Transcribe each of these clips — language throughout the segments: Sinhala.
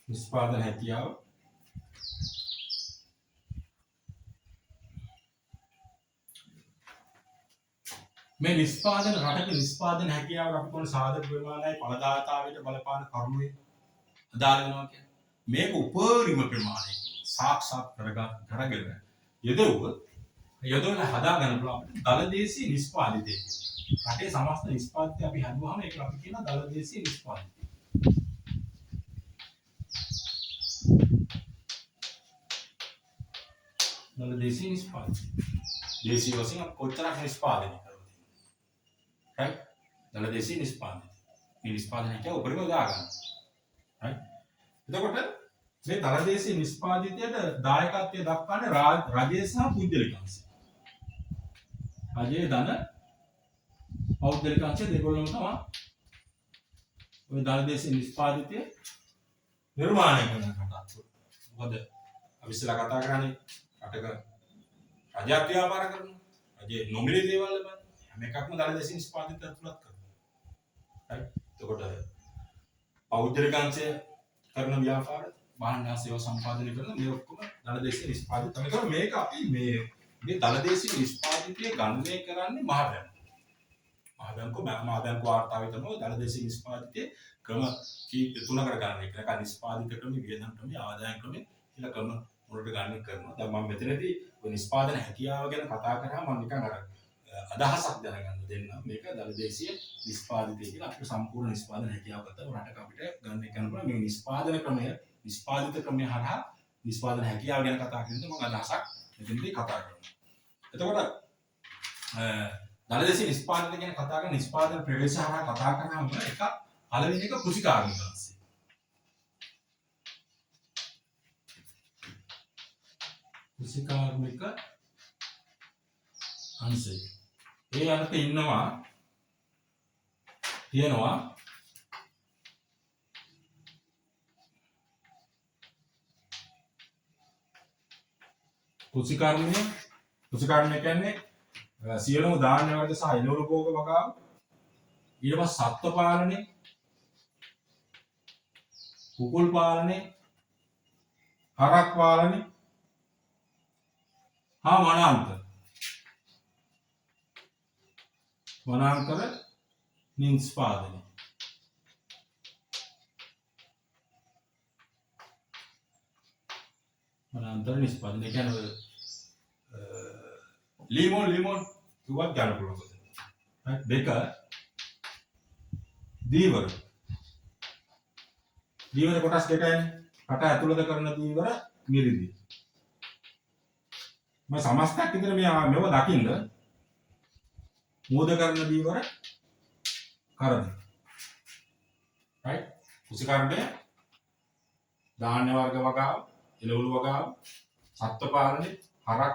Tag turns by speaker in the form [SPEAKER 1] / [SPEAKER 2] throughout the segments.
[SPEAKER 1] නිෂ්පාදන හැකියාව මේ නිෂ්පාදන රටක නිෂ්පාදන හැකියාව අපි කොන සාධක ප්‍රමාණයයි ඵලදායකතාවයට බලපාන කරුණුයි අදාළ වෙනවා කියන්නේ මේක උපරිම ප්‍රමාණයක සාක්ෂාත් කරගෙන යොදවන හදාගන්න පුළුවන් දලදේශීය නිෂ්පාදිතය කියලා. රටේ සමස්ත නිෂ්පාදිතය අපි හදුවාම ඒක අපි කියන දලදේශීය නිෂ්පාදිතය. දලදේශීය නිෂ්පාදිතය. දේශීය වශයෙන් අපි කොච්චරක් නිෂ්පාදනය කරනවද? right? දලදේශීය නිෂ්පාදිතය. මේ නිෂ්පාදනය කියන්නේ උපරිම දාගන්න. right? එතකොට මේ දලදේශීය නිෂ්පාදිතයට දායකත්වය දක්වන්නේ රජය සහ පුද්ගලික අංශය. රජයේ ධන පෞද්ගලික අංශය දෙකම තමයි ඔය දලදේශීය නිෂ්පාදිතය නිර්මාණය කරන කටයුතු. මොකද අපි ඉස්සෙල්ලා කතා කරන්නේ රටක රජයක් ව්‍යාපාර කරනවා. රජයේ නොමිලේ දේවල් ලබන හැම එකක්ම දලදේශීය නිෂ්පාදිතය ඇතුළත් කරනවා. right? එතකොට පෞද්ගලික අංශය කරන ව්‍යාපාර වාහන සේවා සම්පාදනය කරන මේ ඔක්කොම දලදේශීය නිෂ්පාදිත තමයි. ඒතකොට මේක අපි මේ දලදේශීය නිෂ්පාදිතය ගණනය කරන්නේ මහ බැංකුව වාර්තාවේ තමයි දලදේශීය නිෂ්පාදිතය ක්‍රම කීප තුනකට ගණනය කරනවා. නිෂ්පාදිත ක්‍රම, වියදම් ක්‍රම, ආදායම් ක්‍රම කියලා ක්‍රම වලට ගණනය කරනවා. දැන් මම මෙතනදී ඔය නිෂ්පාදන හැකියාව ගැන කතා කරාම මම නිකන් අර අදහසක් දැනගන්න දෙන්න. මේක දලදේශීය නිෂ්පාදිතය කියලා අපිට සම්පූර්ණ නිෂ්පාදන හැකියාව ගත්තා රටක අපිට ගණනය කරන්න පුළුවන්. මේ නිෂ්පාදන ක්‍රමය නිෂ්පාදිත ක්‍රමය හරහා නිෂ්පාදන හැකියාව ගැන කතා කරනකොට මම අදහසක් මෙතනදී කතා කරනවා. එතකොට දලදේශීය නිෂ්පාදනය ගැන කතා කරන නිෂ්පාදන ප්‍රවේශ හරහා කතා කරාම එක පළවෙනි එක කෘෂිකාර්මික අංශය. කෘෂිකාර්මික අංශය. ඒ අර්ථ තියෙනවා කෘෂිකාර්මික කියන්නේ සියලුම ධාන්‍ය වර්ග සහ එළවලු භෝග වගාව ඊට පස්සේ සත්ත්ව පාලනය කුකුල් පාලනය හරක් පාලනය හා වනාන්තර නිෂ්පාදනය. වනාන්තර නිෂ්පාදනය කියන්නේ ලිමෝන් කිව්වත් ගන්න පුළුවන්. දෙක දීවර කොටස් දෙකයිනේ. රට ඇතුළත කරන දීවර මිරිදි. මම සමස්තයක් විතර මේව දකින්න මෝද කරන දීවර කරදි. right? කෘෂිකාර්මිකය ධාන්‍ය වර්ග වගාව, එළවලු වගාව, සත්ත්ව පාලනය, හරක්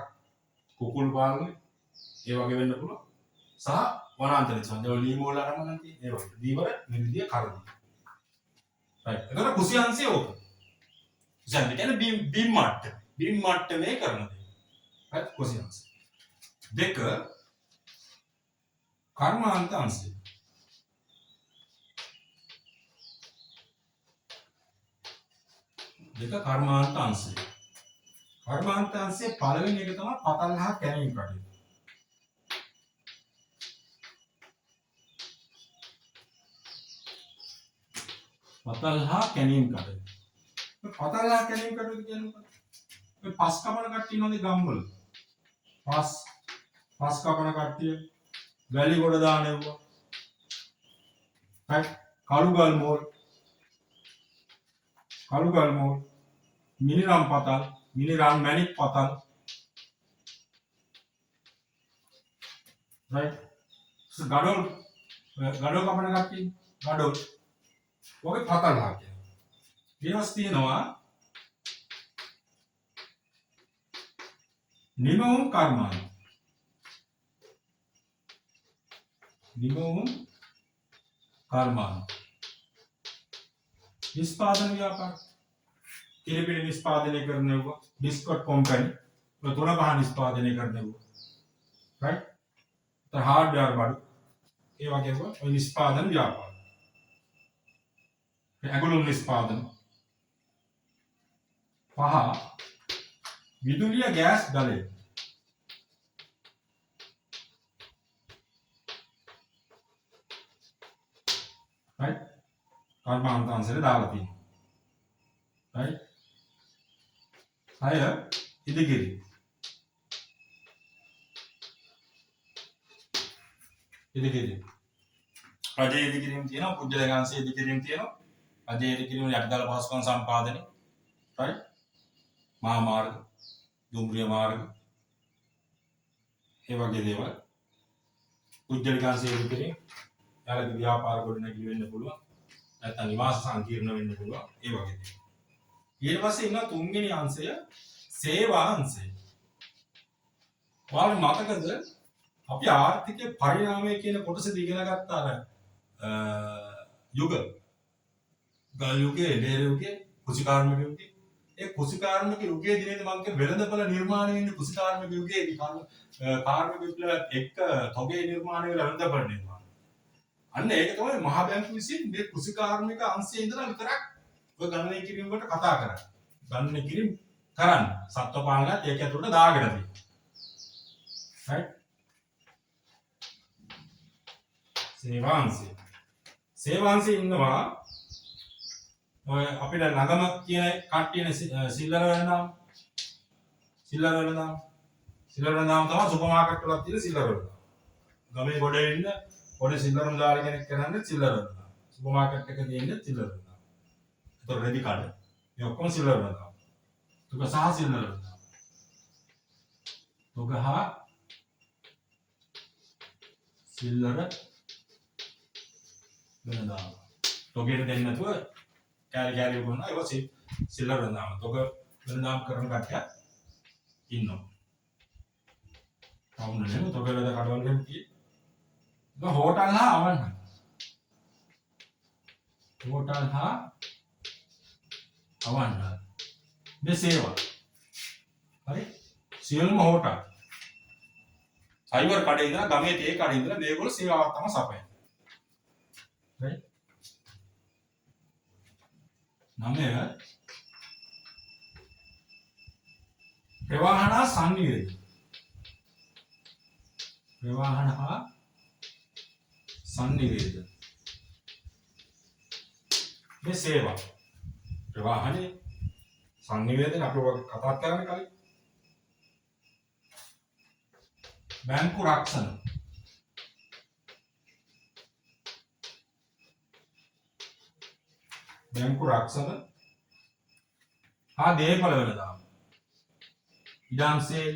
[SPEAKER 1] කුකුල් පාලනය ඒ වගේ වෙන්න පුළුවන්. සහ වනාන්තර නිෂ්පාදනය ලීමෝල් අරමුණන් තියෙන ඒ වගේ දීවර මිරිදිය කරදි. right? එතකොට කෘෂි අංශය ඕක. කෘෂි අංශය කියන්නේ බිම් මට්ටමේ කරන දේ. right? කෘෂි අංශය. දෙක කර්මාන්ත අංශය. කර්මාන්ත අංශයේ පළවෙනි එක තමයි පතල් හා කැණීම් කටයුතු. පතල් හා කැණීම් කටයුතු කියන්නේ ඔය පස් කපන කට්ටිය ඉන්නවද ගම්වල? පස් කපන කට්ටිය වැලි ගොඩ දානෙව්වා. right? කළුගල් මෝල් මිනිරම් පතල් මිනිරම් මැණික් පතල්. right? ගඩොල් කපන කට්ටිය ගඩොල් ඔගේ පතල් හා කියනවා. ඊළඟට තියෙනවා නිමවුම් කර්මාන්ත. නිෂ්පාදන ව්‍යාපාර කිරිපිටි නිෂ්පාදනය කරනවා. බිස්කට් කොම්පැනි තුන පහ නිෂ්පාදනය කරනවා. right? හાર્ඩ්වෙයාර් බඩු ඒ වගේ ඔය නිෂ්පාදන ව්‍යාපාර. ඇගලුම් නිෂ්පාදන පහ විදුලිය ගෑස් ගලය. right කර්මාන්තාංශයට දාලා තියෙනවා. right 6 ඉදිකිරි. ඉදිකිරි. රජයේ ඉදිකිරීම තියෙනවා, පුජ්‍යලකාංශයේ ඉදිකිරීම තියෙනවා. රජයේ ඉදිකිරීම යටිදල පහසුකම් සම්පාදනය. right මහා මාර්ග, දුම්රිය මාර්ග, ඒ වගේ දේවල්. පුජ්‍යලකාංශයේ ඉදිකිරීම යාලගේ ව්‍යාපාර ගොඩනැගිලි වෙන්න පුළුවන්. නැත්නම් නිවාස සංකීර්ණ වෙන්න පුළුවන්. ඒ වගේ දේවල්. ඊට පස්සේ ඉන්න තුන්වෙනි අංශය සේවා අංශය. ඔයාලට මතකද අපි ආර්ථික පරිණාමය කියන කොටසදී ඉගෙන ගත්ත අර යුග ගල් යුගයේ, ලේර යුගයේ, කුසිකාර්මික යුගයේ. ඒ කුසිකාර්මික යුගයේදී නේද මම කිය වෙළඳපොළ නිර්මාණය වෙන්නේ කුසිකාර්මික යුගයේදී. කාර්මික විප්ලවයත් එක්ක තොගේ නිර්මාණය වෙලා වෙළඳපොළ නිර්මාණය. අන්න ඒක තමයි මහ බැංකුව විසින් මේ කුසිකාර්මික අංශයේ ඉඳලා විතරක් ඔය ගණනය කිරීම වලට කතා කරන්නේ. ගණනය කිරීම කරන්න. සත්ව පාලනයත් ඒක ඇතුළට දාගෙන තියෙනවා. right සේවාංශය. සේවාංශයේ ඉන්නවා ඔය අපිට නගම කියන කට්ටියනේ සිල්ලර වෙනනම්. සිල්ලර වෙනනම් තමයි සුපර් මාකට් වලත් තියෙන සිල්ලර වෙනනම්. ගමේ ගොඩේ ඉන්න පොඩි සිල්ලර මුදාලි කෙනෙක් කරන්නේ සිල්ලර වෙනනම්. සුපර් මාකට් එකේ තියෙන සිල්ලර වෙනනම්. ඒතර රෙදි කඩ. මේ ඔක්කොම සිල්ලර වෙනනම්. තුක සහ සිල්ලර වෙනනම්. තුක හා සිල්ලර වෙනනම්. තොගේට දෙන්නේ නැතුව කැලි වුණා ඒක සිල්ලර වෙනනම්. තොග වෙනනම් කරන කට්ටිය ඉන්නවා. කවුරුද නේ තොග වල කඩවල ගෙන් කියේ. ඒක හෝටල් හා අවන්න. හෝටල් හා අවන්න. මේ සේවා. හරි? සියලුම හෝටල්. සයිවර් කඩේ ඉඳලා ගමේ තේ කඩේ ඉඳලා මේගොල්ලෝ සේවාවක් තමයි සපයන්නේ. right? නමය ප්‍රවාහන සංනිවේදනය. ප්‍රවාහන හා සංනිවේදනය. මේ සේවා. ප්‍රවාහනේ සංනිවේදනය අපි කතා කරන්නේ කලින්. බැංකු රක්ෂණ. බැංකු රක්ෂණ හා දේපල වෙළඳාම. ඉඩම්සේ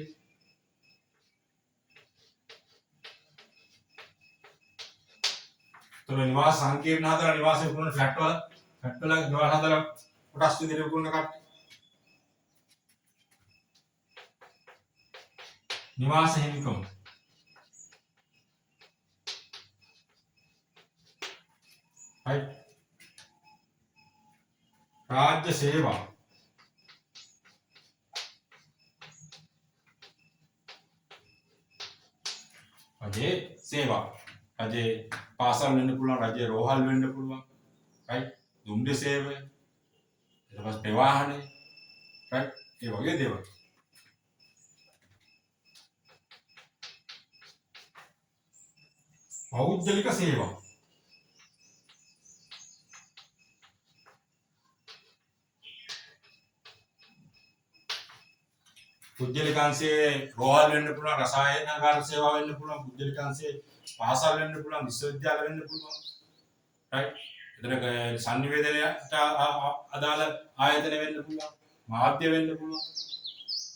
[SPEAKER 1] තොර නිවාස සංකීර්ණ හදලා නිවාසයේ පුරන ෆ්ලැට් වල නිවාස හදලා කොටස් විදිහට පුරන කට්ටිය. නිවාස හිමිකම්. right राज्य सेवा. රජයේ සේවා. රජයේ පාසල් වෙන්න පුළුවන්, රජයේ රෝහල් වෙන්න පුළුවන්. right දුම්රිය සේවය. ඊට පස්සේ ප්‍රවාහනේ. right ඒ වගේ දේවල්. පෞද්ගලික සේවා. පුජ්‍යලිකාංශයේ රෝහල් වෙන්න පුළුවන්, රසායනාගාර සේවා වෙන්න පුළුවන්, පුජ්‍යලිකාංශයේ පාසල් වෙන්න පුළුවන්, විශ්වවිද්‍යාල වෙන්න පුළුවන්. right එතන සංනිවේදනයට අදාළ ආයතන වෙන්න පුළුවන්, මාධ්‍ය වෙන්න පුළුවන්.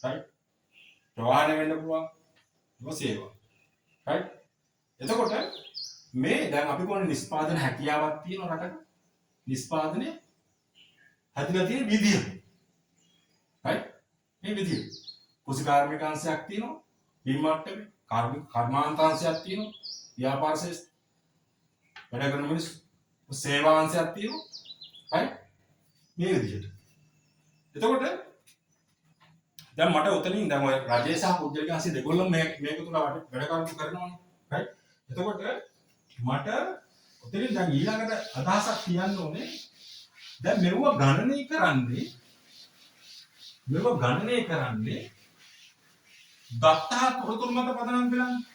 [SPEAKER 1] right ප්‍රවාහන වෙන්න පුළුවන්. ඒක සේවා. right එතකොට මේ දැන් අපි කොහොමද නිෂ්පාදන හැකියාවක් තියෙන රටක නිෂ්පාදනය හැදිලා තියෙන විදිය. right මේ විදිය. කුසිකාර්මික අංශයක් තියෙනවා, බිම් මට්ටමේ කර්මාන්තාංශයක් තියෙනවා, ව්‍යාපාර ශේෂ්ත්‍ර වැඩ කරන මිනිස්සු, සේවා අංශයක් තියෙනවා. හරි මේ විදිහට. එතකොට දැන් මට උතනින් දැන් ඔය රජයේ සහ පුද්ගලික අංශය දෙකොල්ලම මේක තුල වැඩ කටයුතු කරනවානේ. හරි එතකොට මට උතනින් දැන් ඊළඟට අදහසක් කියන්න ඕනේ. දැන් මෙව ගණනය කරන්නේ මේව ගණනය කරන්නේ දත්තා තොරතුරු මත පදනම් වෙලානේ.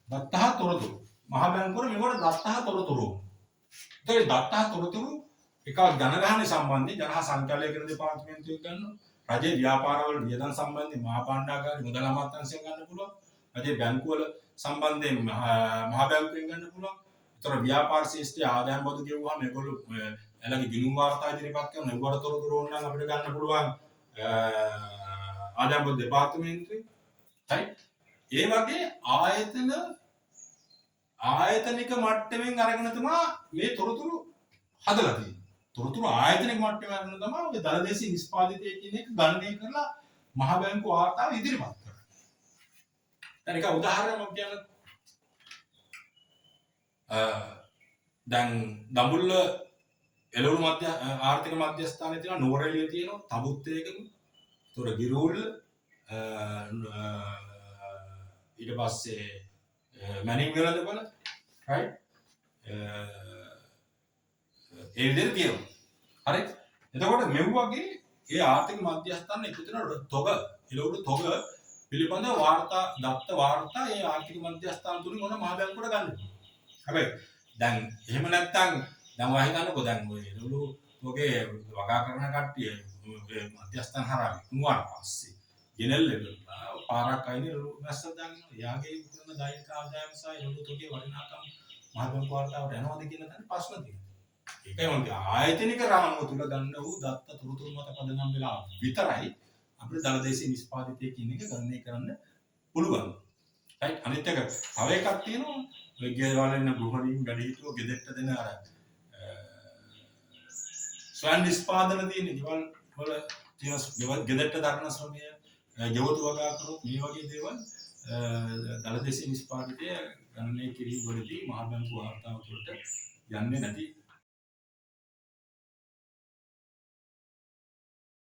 [SPEAKER 1] දත්තා තොරතුරු. මහ බැංකුවල මේවට දත්තා තොරතුරු. ඒතකොට දත්තා තොරතුරු එක ජනගහනය සම්බන්ධයෙන් ජනහා සංචාලනය දෙපාර්තමේන්තුවෙන් ගන්නවා. රජයේ ව්‍යාපාරවල වියදම් සම්බන්ධයෙන් මහා භාණ්ඩාගාරේ මුදල් අමාත්‍යාංශයෙන් ගන්න පුළුවන්. රජයේ බැංකුවල සම්බන්ධයෙන් මහා බැංකුවෙන් ගන්න පුළුවන්. ඒතර ව්‍යාපාර ශිෂ්ටයේ ආදායම් බදු ගෙවුවාම මේගොල්ලෝ එළගේ ගිණුම් වාර්තා ඉදිරිපත් කරන නෙවර තොරතුරු ඕන නම් අපිට ගන්න පුළුවන් ආදායම් බදු දෙපාර්තමේන්තුවේ. හරි. ඒ වගේ ආයතනික මට්ටමින් අරගෙන තමයි මේ තොරතුරු හදලා තියෙන්නේ. තොරතුරු ආයතනික මට්ටමේ අරගෙන තමයි ඔය දලදේශීය නිෂ්පාදිතය කියන එක ගණනය කරලා මහ බැංකු වාර්තාව ඉදිරිපත් කරන්නේ. දැන් එක උදාහරණයක් කියන්න. දැන් දඹුල්ල එළවලු මධ්‍ය ආර්ථික මධ්‍යස්ථානයේ තියෙන නෝරෙලිය තියෙනවා තඹුත්තේකම. ඒතොර ගිරෝල් ඊට පස්සේ මැනින් වෙලඳපොළ right ඒ විදිහට තියෙනවා. හරි. එතකොට මෙව් වගේ ඒ ආර්ථික මධ්‍යස්ථාන එකතු වෙන තොග එළවලු තොග පිළිබඳව වාර්තා දත්ත වාර්තා ඒ ආර්ථික මධ්‍යස්ථාන තුලින් මොන මහ බැංකුවට ගන්න. හැබැයි දැන් එහෙම නැත්තම් දැන් ඔයා හිතන්නකෝ දැන් ඔය එළවලු තොගේ වගා කරන කට්ටිය මේ මධ්‍යස්ථාන හරහා විකුණුවාට පස්සේ ගෙනල්ල පාරක් අයිනේ එළවලු මැස්සක් දානවා. එයාගේ විකුණන දෛනික ආදායම සහ එළවලු තොගේ වටිනාකම් මහ බැංකු වාර්තාවට යනවාද කියන තැන ප්‍රශ්න තියෙනවා. ඒකයි මම ආයතනික රාමුව තුල ගන්න වූ දත්ත තොරතුරු මත පදනම් වෙලා විතරයි අපිට දලදේශීය නිෂ්පාදිතය කියන එක ගණනය කරන්න පුළුවන්. right අනිත් එක තව එකක් තියෙනවා ඔය ගෙවල් ඉන්න ගෘහණීන් වැඩිහිටියෝ ගෙදරට දෙන අර ස්වයං නිෂ්පාදන තියෙන ගෙවල් වල තියෙන ගෙදරට දරන ශ්‍රමය ගෙවතු වගා කරොත් මේ වගේ දේවල් දලදේශීය නිෂ්පාදිතය ගණනය කිරීම වලදී මහ බැංකු වාර්තාව තුළට යන්නේ නැති